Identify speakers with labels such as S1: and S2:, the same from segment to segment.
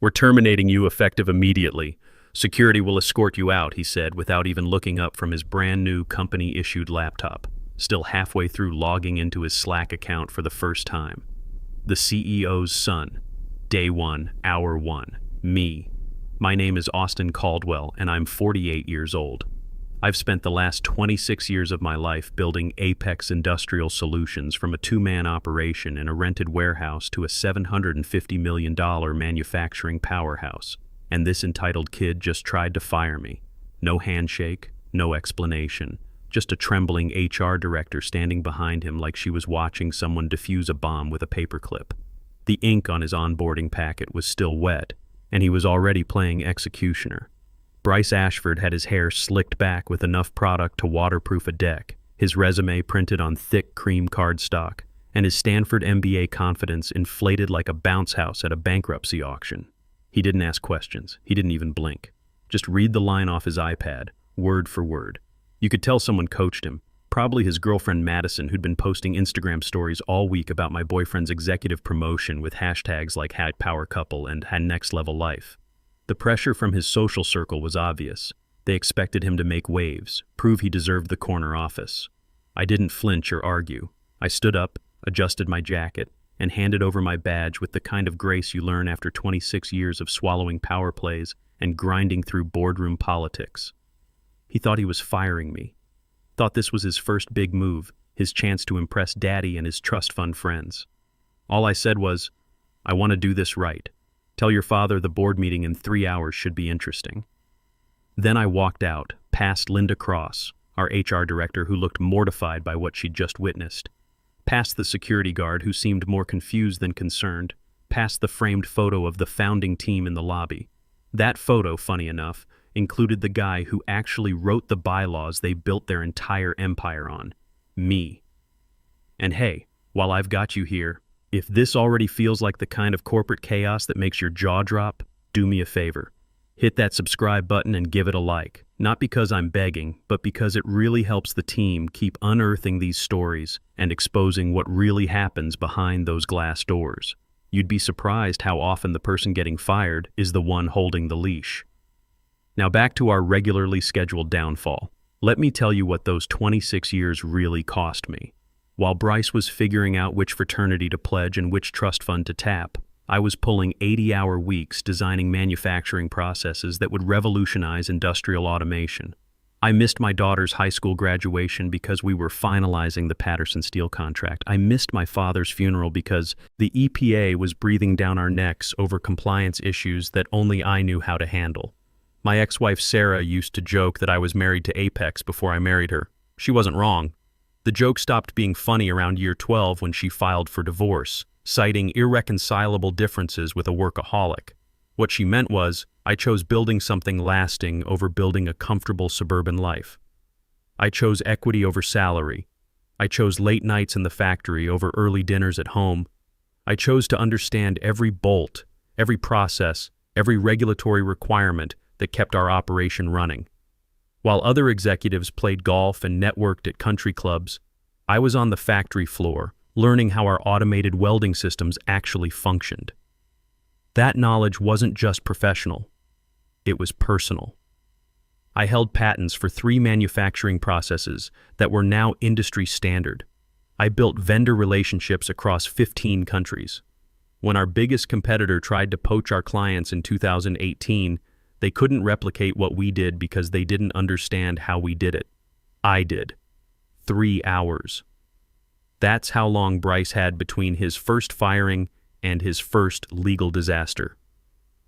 S1: We're terminating you effective immediately. Security will escort you out, he said, without even looking up from his brand new company-issued laptop, still halfway through logging into his Slack account for the first time. The CEO's son. Day one, hour one. Me. My name is Austin Caldwell, and I'm 48 years old. I've spent the last 26 years of my life building Apex Industrial Solutions, from a two-man operation in a rented warehouse to a $750 million manufacturing powerhouse. And this entitled kid just tried to fire me. No handshake, no explanation. Just a trembling HR director standing behind him like she was watching someone defuse a bomb with a paperclip. The ink on his onboarding packet was still wet, and he was already playing executioner. Bryce Ashford had his hair slicked back with enough product to waterproof a deck, his resume printed on thick cream cardstock, and his Stanford MBA confidence inflated like a bounce house at a bankruptcy auction. He didn't ask questions. He didn't even blink. Just read the line off his iPad, word for word. You could tell someone coached him, probably his girlfriend Madison, who'd been posting Instagram stories all week about my boyfriend's executive promotion with hashtags like #PowerCouple and #NextLevelLife. The pressure from his social circle was obvious. They expected him to make waves, prove he deserved the corner office. I didn't flinch or argue. I stood up, adjusted my jacket, and handed over my badge with the kind of grace you learn after 26 years of swallowing power plays and grinding through boardroom politics. He thought he was firing me. Thought this was his first big move, his chance to impress Daddy and his trust fund friends. All I said was, I want to do this right. Tell your father the board meeting in 3 hours should be interesting. Then I walked out, past Linda Cross, our HR director, who looked mortified by what she'd just witnessed, past the security guard who seemed more confused than concerned, past the framed photo of the founding team in the lobby. That photo, funny enough, included the guy who actually wrote the bylaws they built their entire empire on. Me. And hey, while I've got you here, if this already feels like the kind of corporate chaos that makes your jaw drop, do me a favor. Hit that subscribe button and give it a like. Not because I'm begging, but because it really helps the team keep unearthing these stories and exposing what really happens behind those glass doors. You'd be surprised how often the person getting fired is the one holding the leash. Now back to our regularly scheduled downfall. Let me tell you what those 26 years really cost me. While Bryce was figuring out which fraternity to pledge and which trust fund to tap, I was pulling 80-hour weeks designing manufacturing processes that would revolutionize industrial automation. I missed my daughter's high school graduation because we were finalizing the Patterson Steel contract. I missed my father's funeral because the EPA was breathing down our necks over compliance issues that only I knew how to handle. My ex-wife Sarah used to joke that I was married to Apex before I married her. She wasn't wrong. The joke stopped being funny around year 12 when she filed for divorce, citing irreconcilable differences with a workaholic. What she meant was, I chose building something lasting over building a comfortable suburban life. I chose equity over salary. I chose late nights in the factory over early dinners at home. I chose to understand every bolt, every process, every regulatory requirement that kept our operation running. While other executives played golf and networked at country clubs, I was on the factory floor, learning how our automated welding systems actually functioned. That knowledge wasn't just professional, it was personal. I held patents for 3 manufacturing processes that were now industry standard. I built vendor relationships across 15 countries. When our biggest competitor tried to poach our clients in 2018, they couldn't replicate what we did because they didn't understand how we did it. I did. 3 hours. That's how long Bryce had between his first firing and his first legal disaster.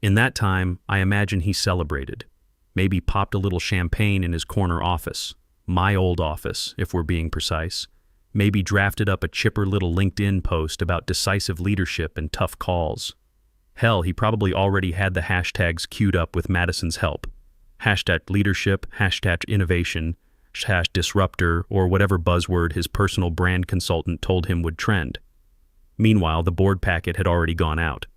S1: In that time, I imagine he celebrated. Maybe popped a little champagne in his corner office. My old office, if we're being precise. Maybe drafted up a chipper little LinkedIn post about decisive leadership and tough calls. Hell, he probably already had the hashtags queued up with Madison's help. #leadership, #innovation, #disruptor, or whatever buzzword his personal brand consultant told him would trend. Meanwhile, the board packet had already gone out.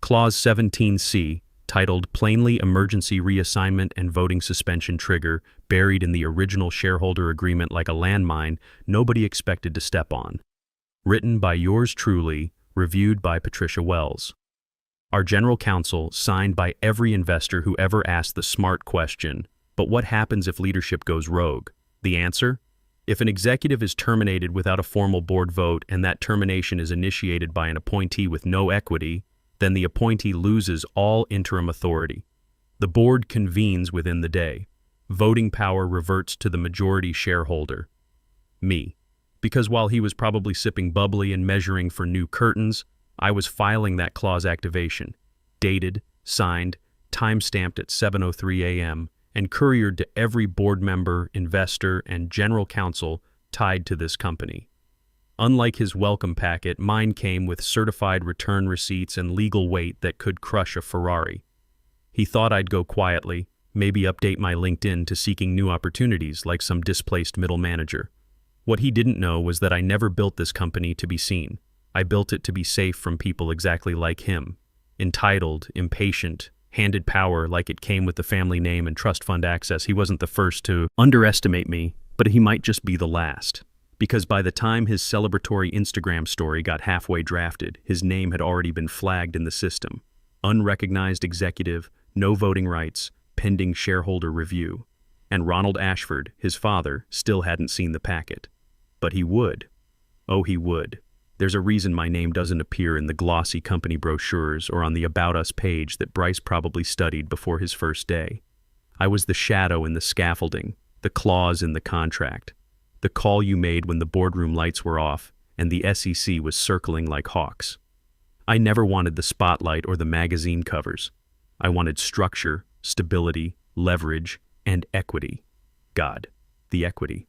S1: Clause 17C, titled Plainly Emergency Reassignment and Voting Suspension Trigger, buried in the original shareholder agreement like a landmine nobody expected to step on. Written by yours truly, reviewed by Patricia Wells. Our general counsel, signed by every investor who ever asked the smart question, but what happens if leadership goes rogue? The answer? If an executive is terminated without a formal board vote and that termination is initiated by an appointee with no equity, then the appointee loses all interim authority. The board convenes within the day. Voting power reverts to the majority shareholder, me. Because while he was probably sipping bubbly and measuring for new curtains, I was filing that clause activation, dated, signed, time-stamped at 7:03 a.m., and couriered to every board member, investor, and general counsel tied to this company. Unlike his welcome packet, mine came with certified return receipts and legal weight that could crush a Ferrari. He thought I'd go quietly, maybe update my LinkedIn to seeking new opportunities like some displaced middle manager. What he didn't know was that I never built this company to be seen. I built it to be safe from people exactly like him. Entitled, impatient, handed power like it came with the family name and trust fund access. He wasn't the first to underestimate me, but he might just be the last. Because by the time his celebratory Instagram story got halfway drafted, his name had already been flagged in the system. Unrecognized executive, no voting rights, pending shareholder review. And Ronald Ashford, his father, still hadn't seen the packet. But he would. Oh, he would. There's a reason my name doesn't appear in the glossy company brochures or on the About Us page that Bryce probably studied before his first day. I was the shadow in the scaffolding, the clause in the contract, the call you made when the boardroom lights were off and the SEC was circling like hawks. I never wanted the spotlight or the magazine covers. I wanted structure, stability, leverage, and equity. God, the equity.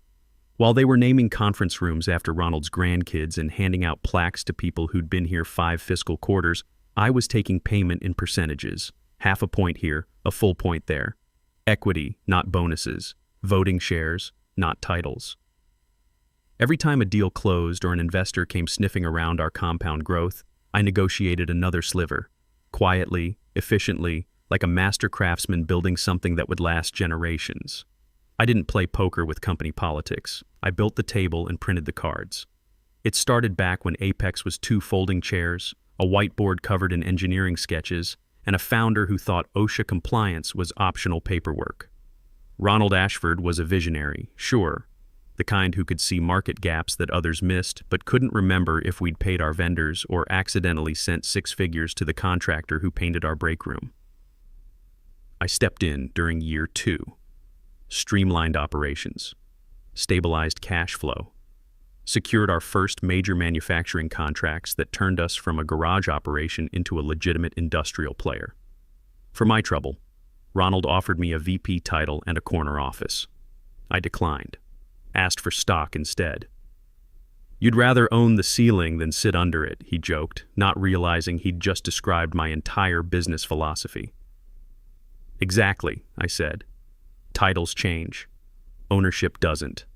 S1: While they were naming conference rooms after Ronald's grandkids and handing out plaques to people who'd been here 5 fiscal quarters, I was taking payment in percentages. Half a point here, a full point there. Equity, not bonuses. Voting shares, not titles. Every time a deal closed or an investor came sniffing around our compound growth, I negotiated another sliver. Quietly, efficiently, like a master craftsman building something that would last generations. I didn't play poker with company politics. I built the table and printed the cards. It started back when Apex was 2 folding chairs, a whiteboard covered in engineering sketches, and a founder who thought OSHA compliance was optional paperwork. Ronald Ashford was a visionary, sure, the kind who could see market gaps that others missed but couldn't remember if we'd paid our vendors or accidentally sent 6 figures to the contractor who painted our break room. I stepped in during year 2. Streamlined operations, stabilized cash flow, secured our first major manufacturing contracts that turned us from a garage operation into a legitimate industrial player. For my trouble, Ronald offered me a VP title and a corner office. I declined, asked for stock instead. "You'd rather own the ceiling than sit under it," he joked, not realizing he'd just described my entire business philosophy. "Exactly," I said. Titles change. Ownership doesn't.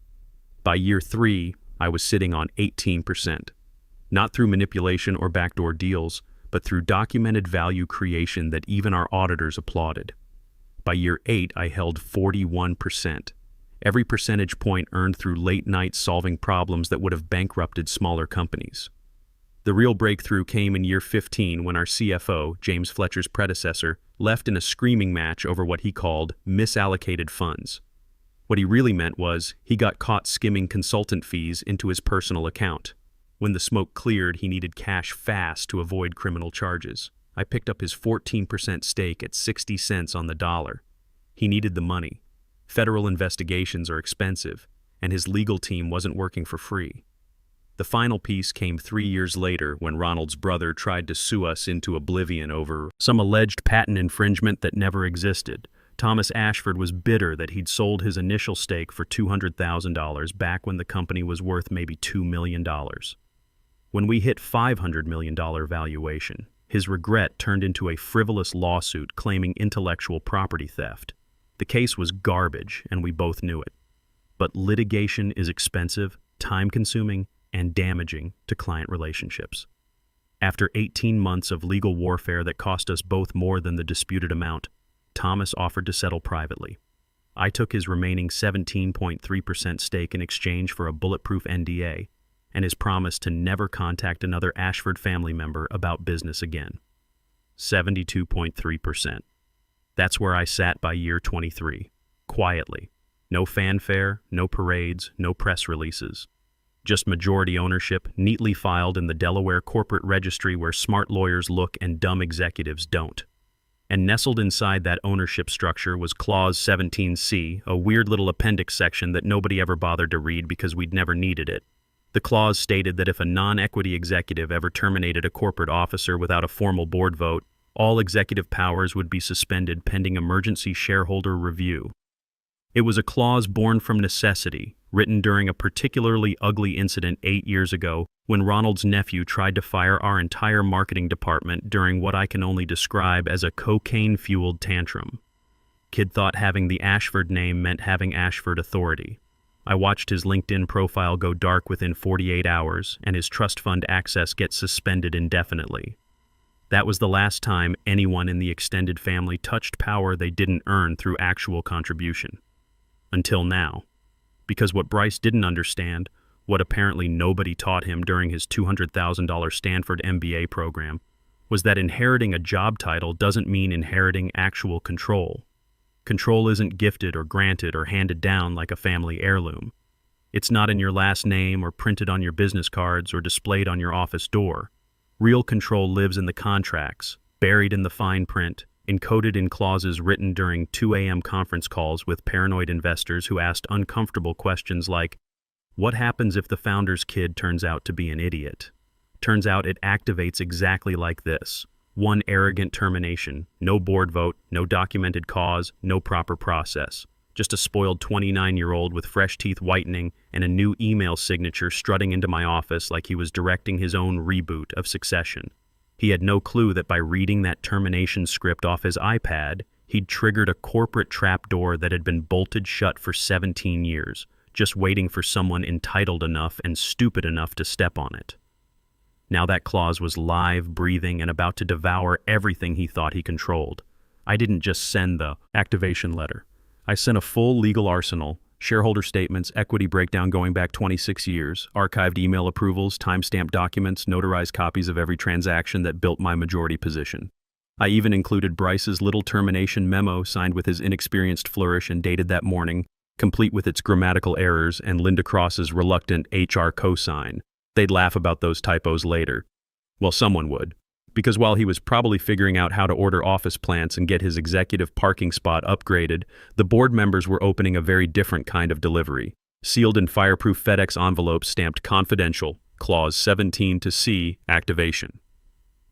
S1: By year 3, I was sitting on 18%. Not through manipulation or backdoor deals, but through documented value creation that even our auditors applauded. By year 8, I held 41%. Every percentage point earned through late nights solving problems that would have bankrupted smaller companies. The real breakthrough came in year 15 when our CFO, James Fletcher's predecessor, left in a screaming match over what he called misallocated funds. What he really meant was he got caught skimming consultant fees into his personal account. When the smoke cleared, he needed cash fast to avoid criminal charges. I picked up his 14% stake at 60 cents on the dollar. He needed the money. Federal investigations are expensive, and his legal team wasn't working for free. The final piece came 3 years later when Ronald's brother tried to sue us into oblivion over some alleged patent infringement that never existed. Thomas Ashford was bitter that he'd sold his initial stake for $200,000 back when the company was worth maybe $2 million. When we hit $500 million valuation, his regret turned into a frivolous lawsuit claiming intellectual property theft. The case was garbage, and we both knew it. But litigation is expensive, time-consuming, and damaging to client relationships. After 18 months of legal warfare that cost us both more than the disputed amount, Thomas offered to settle privately. I took his remaining 17.3% stake in exchange for a bulletproof NDA and his promise to never contact another Ashford family member about business again. 72.3%. That's where I sat by year 23, quietly. No fanfare, no parades, no press releases. Just majority ownership, neatly filed in the Delaware corporate registry where smart lawyers look and dumb executives don't. And nestled inside that ownership structure was Clause 17C, a weird little appendix section that nobody ever bothered to read because we'd never needed it. The clause stated that if a non-equity executive ever terminated a corporate officer without a formal board vote, all executive powers would be suspended pending emergency shareholder review. It was a clause born from necessity, written during a particularly ugly incident 8 years ago when Ronald's nephew tried to fire our entire marketing department during what I can only describe as a cocaine-fueled tantrum. Kid thought having the Ashford name meant having Ashford authority. I watched his LinkedIn profile go dark within 48 hours and his trust fund access get suspended indefinitely. That was the last time anyone in the extended family touched power they didn't earn through actual contribution. Until now. Because what Bryce didn't understand, what apparently nobody taught him during his $200,000 Stanford MBA program, was that inheriting a job title doesn't mean inheriting actual control. Control isn't gifted or granted or handed down like a family heirloom. It's not in your last name or printed on your business cards or displayed on your office door. Real control lives in the contracts, buried in the fine print, encoded in clauses written during 2 a.m. conference calls with paranoid investors who asked uncomfortable questions like, what happens if the founder's kid turns out to be an idiot? Turns out it activates exactly like this. One arrogant termination, no board vote, no documented cause, no proper process. Just a spoiled 29-year-old with fresh teeth whitening and a new email signature strutting into my office like he was directing his own reboot of Succession. He had no clue that by reading that termination script off his iPad, he'd triggered a corporate trapdoor that had been bolted shut for 17 years, just waiting for someone entitled enough and stupid enough to step on it. Now that clause was live, breathing, and about to devour everything he thought he controlled. I didn't just send the activation letter. I sent a full legal arsenal, shareholder statements, equity breakdown going back 26 years, archived email approvals, timestamped documents, notarized copies of every transaction that built my majority position. I even included Bryce's little termination memo signed with his inexperienced flourish and dated that morning, complete with its grammatical errors and Linda Cross's reluctant HR cosign. They'd laugh about those typos later. Well, someone would. Because while he was probably figuring out how to order office plants and get his executive parking spot upgraded, the board members were opening a very different kind of delivery. Sealed in fireproof FedEx envelopes stamped confidential, Clause 17C, activation.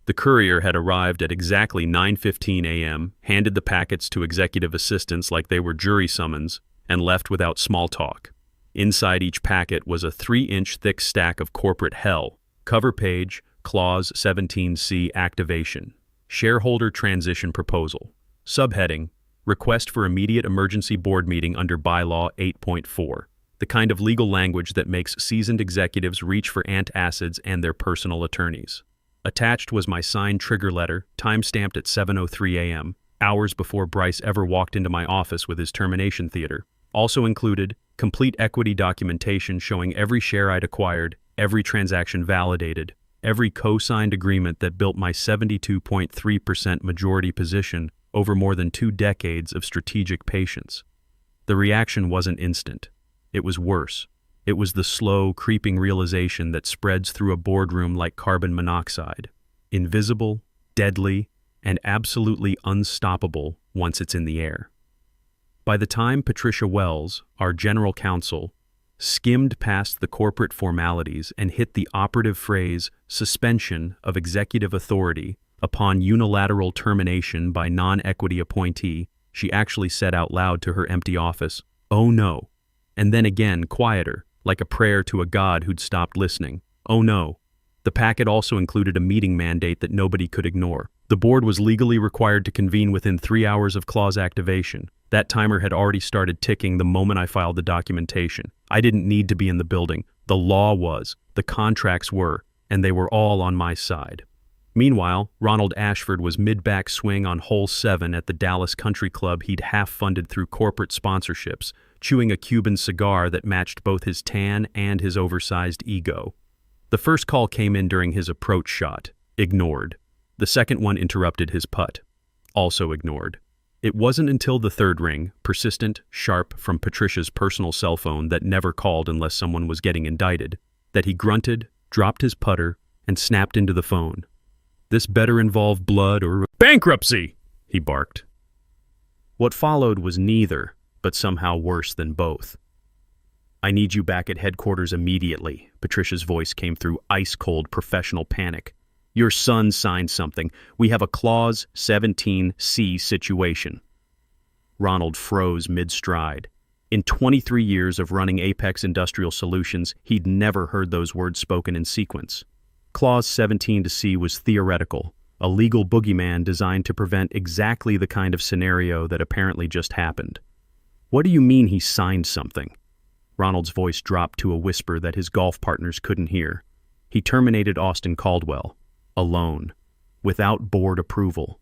S1: The courier had arrived at exactly 9:15 a.m., handed the packets to executive assistants like they were jury summons, and left without small talk. Inside each packet was a 3-inch thick stack of corporate hell. Cover page, Clause 17C activation. Shareholder transition proposal. Subheading, request for immediate emergency board meeting under Bylaw 8.4. The kind of legal language that makes seasoned executives reach for antacids and their personal attorneys. Attached was my signed trigger letter, time-stamped at 7:03 a.m., hours before Bryce ever walked into my office with his termination theater. Also included, complete equity documentation showing every share I'd acquired, every transaction validated, every co-signed agreement that built my 72.3% majority position over more than 2 decades of strategic patience. The reaction wasn't instant. It was worse. It was the slow, creeping realization that spreads through a boardroom like carbon monoxide. Invisible, deadly, and absolutely unstoppable once it's in the air. By the time Patricia Wells, our general counsel, skimmed past the corporate formalities and hit the operative phrase, suspension of executive authority upon unilateral termination by non-equity appointee, she actually said out loud to her empty office, "Oh no," and then again, quieter, like a prayer to a god who'd stopped listening. "Oh no." The packet also included a meeting mandate that nobody could ignore. The board was legally required to convene within 3 hours of clause activation. That timer had already started ticking the moment I filed the documentation. I didn't need to be in the building. The law was, the contracts were, and they were all on my side. Meanwhile, Ronald Ashford was mid-back swing on hole 7 at the Dallas Country Club he'd half-funded through corporate sponsorships, chewing a Cuban cigar that matched both his tan and his oversized ego. The first call came in during his approach shot. Ignored. The second one interrupted his putt, also ignored. It wasn't until the third ring, persistent, sharp, from Patricia's personal cell phone that never called unless someone was getting indicted, that he grunted, dropped his putter, and snapped into the phone. "This better involve blood or bankruptcy," he barked. What followed was neither, but somehow worse than both. "I need you back at headquarters immediately," Patricia's voice came through ice-cold professional panic. "Your son signed something. We have a Clause 17C situation." Ronald froze mid-stride. In 23 years of running Apex Industrial Solutions, he'd never heard those words spoken in sequence. Clause 17C was theoretical, a legal boogeyman designed to prevent exactly the kind of scenario that apparently just happened. "What do you mean he signed something?" Ronald's voice dropped to a whisper that his golf partners couldn't hear. "He terminated Austin Caldwell. Alone. Without board approval.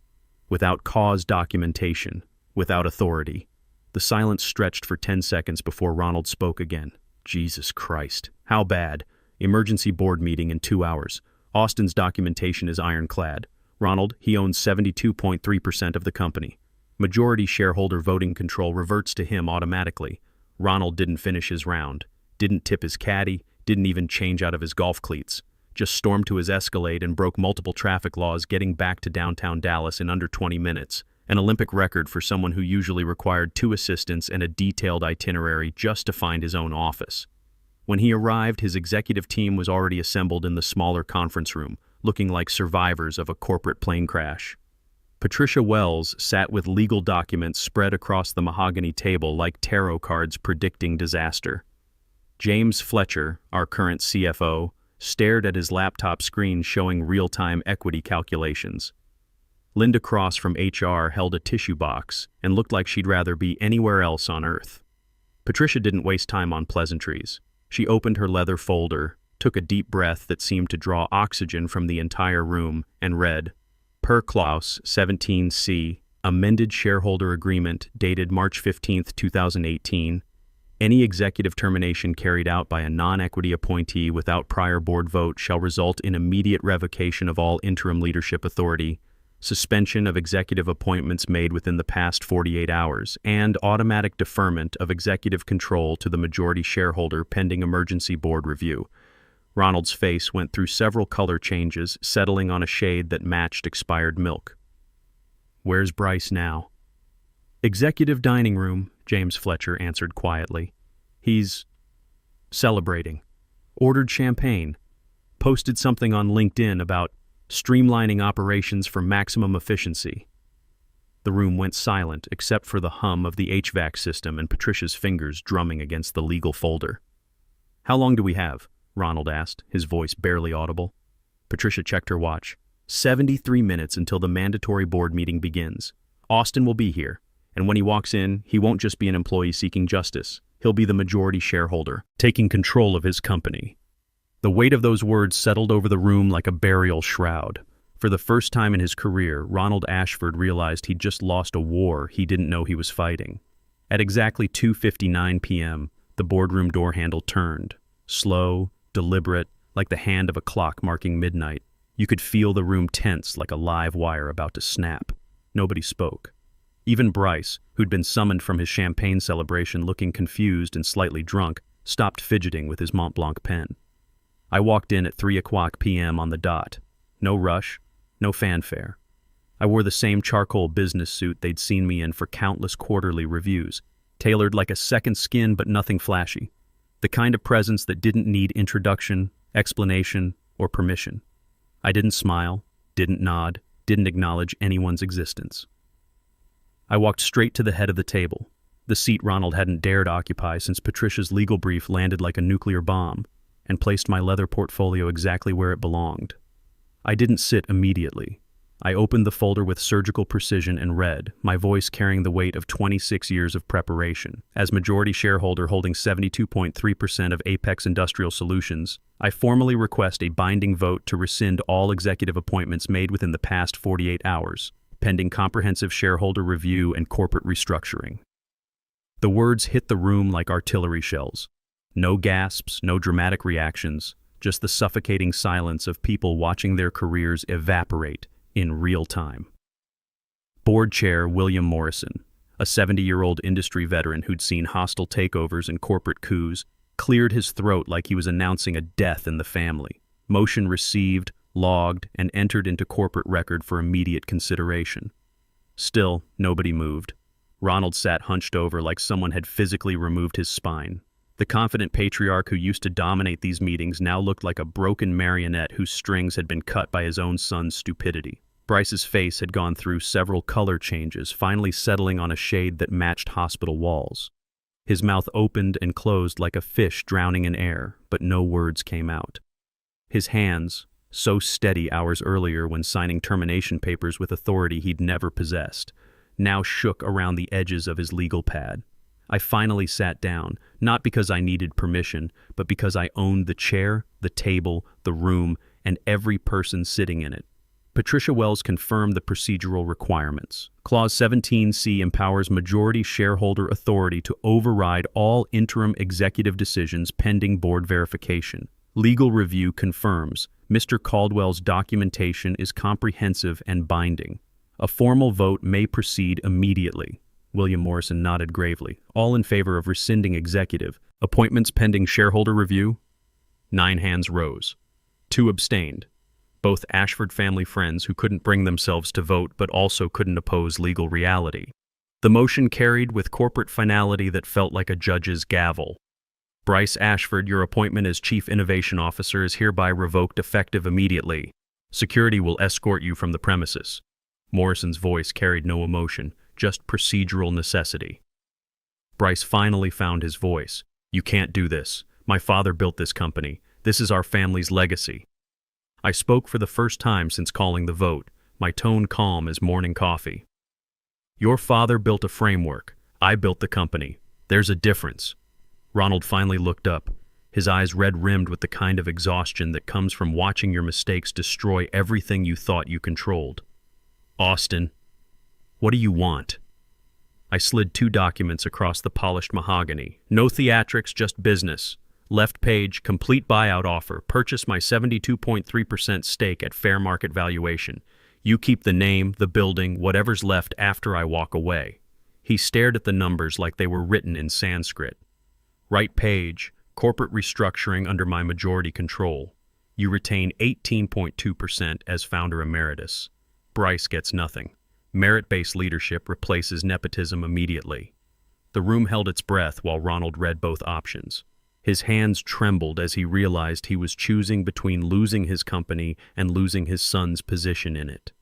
S1: Without cause documentation. Without authority." The silence stretched for 10 seconds before Ronald spoke again. "Jesus Christ. How bad?" "Emergency board meeting in 2 hours. Austin's documentation is ironclad. Ronald, he owns 72.3% of the company. Majority shareholder voting control reverts to him automatically." Ronald didn't finish his round. Didn't tip his caddy. Didn't even change out of his golf cleats. Just stormed to his Escalade and broke multiple traffic laws, getting back to downtown Dallas in under 20 minutes. An Olympic record for someone who usually required 2 assistants and a detailed itinerary just to find his own office. When he arrived, his executive team was already assembled in the smaller conference room, looking like survivors of a corporate plane crash. Patricia Wells sat with legal documents spread across the mahogany table like tarot cards predicting disaster. James Fletcher, our current CFO, stared at his laptop screen showing real-time equity calculations. Linda Cross from HR held a tissue box and looked like she'd rather be anywhere else on Earth. Patricia didn't waste time on pleasantries. She opened her leather folder, took a deep breath that seemed to draw oxygen from the entire room, and read, "Per Clause 17C, amended shareholder agreement dated March 15, 2018, any executive termination carried out by a non-equity appointee without prior board vote shall result in immediate revocation of all interim leadership authority, suspension of executive appointments made within the past 48 hours, and automatic deferment of executive control to the majority shareholder pending emergency board review." Ronald's face went through several color changes, settling on a shade that matched expired milk. "Where's Bryce now?" "Executive dining room," James Fletcher answered quietly. "He's celebrating. Ordered champagne. Posted something on LinkedIn about streamlining operations for maximum efficiency." The room went silent except for the hum of the HVAC system and Patricia's fingers drumming against the legal folder. "How long do we have?" Ronald asked, his voice barely audible. Patricia checked her watch. 73 minutes until the mandatory board meeting begins. Austin will be here, and when he walks in, he won't just be an employee seeking justice. He'll be the majority shareholder, taking control of his company. The weight of those words settled over the room like a burial shroud. For the first time in his career, Ronald Ashford realized he'd just lost a war he didn't know he was fighting. At exactly 2:59 p.m., the boardroom door handle turned. Slow, deliberate, like the hand of a clock marking midnight. You could feel the room tense like a live wire about to snap. Nobody spoke. Even Bryce, who'd been summoned from his champagne celebration looking confused and slightly drunk, stopped fidgeting with his Mont Blanc pen. I walked in at 3:00 p.m. on the dot. No rush, no fanfare. I wore the same charcoal business suit they'd seen me in for countless quarterly reviews, tailored like a second skin but nothing flashy. The kind of presence that didn't need introduction, explanation, or permission. I didn't smile, didn't nod, didn't acknowledge anyone's existence. I walked straight to the head of the table, the seat Ronald hadn't dared occupy since Patricia's legal brief landed like a nuclear bomb, and placed my leather portfolio exactly where it belonged. I didn't sit immediately. I opened the folder with surgical precision and read, my voice carrying the weight of 26 years of preparation. As majority shareholder holding 72.3% of Apex Industrial Solutions, I formally request a binding vote to rescind all executive appointments made within the past 48 hours, pending comprehensive shareholder review and corporate restructuring. The words hit the room like artillery shells. No gasps, no dramatic reactions, just the suffocating silence of people watching their careers evaporate, in real time. Board Chair William Morrison, a 70-year-old industry veteran who'd seen hostile takeovers and corporate coups, cleared his throat like he was announcing a death in the family. Motion received, logged, and entered into corporate record for immediate consideration. Still, nobody moved. Ronald sat hunched over like someone had physically removed his spine. The confident patriarch who used to dominate these meetings now looked like a broken marionette whose strings had been cut by his own son's stupidity. Bryce's face had gone through several color changes, finally settling on a shade that matched hospital walls. His mouth opened and closed like a fish drowning in air, but no words came out. His hands, so steady hours earlier when signing termination papers with authority he'd never possessed, now shook around the edges of his legal pad. I finally sat down, not because I needed permission, but because I owned the chair, the table, the room, and every person sitting in it. Patricia Wells confirmed the procedural requirements. Clause 17C empowers majority shareholder authority to override all interim executive decisions pending board verification. Legal review confirms Mr. Caldwell's documentation is comprehensive and binding. A formal vote may proceed immediately. William Morrison nodded gravely. All in favor of rescinding executive. Appointments pending shareholder review? 9 hands rose. 2 abstained. Both Ashford family friends who couldn't bring themselves to vote but also couldn't oppose legal reality. The motion carried with corporate finality that felt like a judge's gavel. Bryce Ashford, your appointment as Chief Innovation Officer is hereby revoked effective immediately. Security will escort you from the premises. Morrison's voice carried no emotion, just procedural necessity. Bryce finally found his voice. You can't do this. My father built this company. This is our family's legacy. I spoke for the first time since calling the vote, my tone calm as morning coffee. Your father built a framework. I built the company. There's a difference. Ronald finally looked up, his eyes red-rimmed with the kind of exhaustion that comes from watching your mistakes destroy everything you thought you controlled. Austin, what do you want? I slid 2 documents across the polished mahogany. No theatrics, just business. Left page, complete buyout offer. Purchase my 72.3% stake at fair market valuation. You keep the name, the building, whatever's left after I walk away. He stared at the numbers like they were written in Sanskrit. Right page, corporate restructuring under my majority control. You retain 18.2% as founder emeritus. Bryce gets nothing. Merit-based leadership replaces nepotism immediately. The room held its breath while Ronald read both options. His hands trembled as he realized he was choosing between losing his company and losing his son's position in it.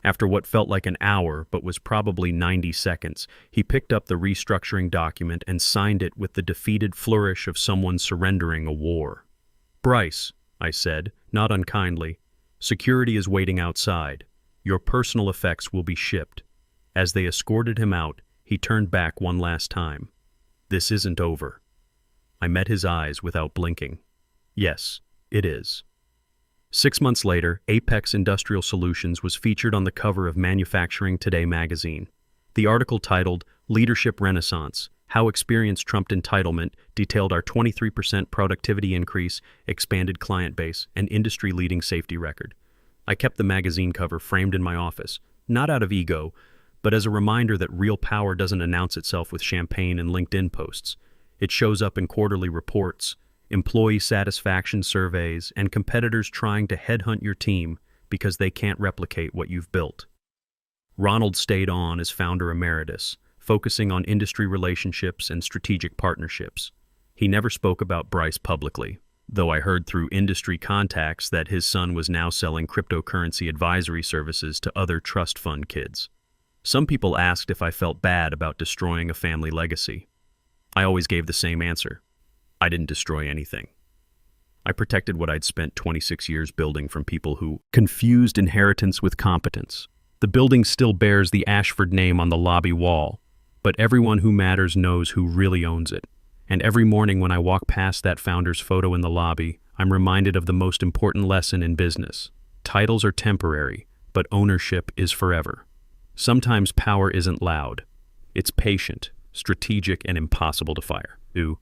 S1: After what felt like an hour but was probably 90 seconds, he picked up the restructuring document and signed it with the defeated flourish of someone surrendering a war. Bryce, I said, not unkindly, security is waiting outside. Your personal effects will be shipped. As they escorted him out, he turned back one last time. This isn't over. I met his eyes without blinking. Yes, it is. 6 months later, Apex Industrial Solutions was featured on the cover of Manufacturing Today magazine. The article titled Leadership Renaissance, How Experience Trumped Entitlement detailed our 23% productivity increase, expanded client base, and industry-leading safety record. I kept the magazine cover framed in my office, not out of ego, but as a reminder that real power doesn't announce itself with champagne and LinkedIn posts. It shows up in quarterly reports, employee satisfaction surveys, and competitors trying to headhunt your team because they can't replicate what you've built. Ronald stayed on as founder emeritus, focusing on industry relationships and strategic partnerships. He never spoke about Bryce publicly, though I heard through industry contacts that his son was now selling cryptocurrency advisory services to other trust fund kids. Some people asked if I felt bad about destroying a family legacy. I always gave the same answer. I didn't destroy anything. I protected what I'd spent 26 years building from people who confused inheritance with competence. The building still bears the Ashford name on the lobby wall, but everyone who matters knows who really owns it. And every morning when I walk past that founder's photo in the lobby, I'm reminded of the most important lesson in business. Titles are temporary, but ownership is forever. Sometimes power isn't loud. It's patient, strategic, and impossible to fire. Ooh.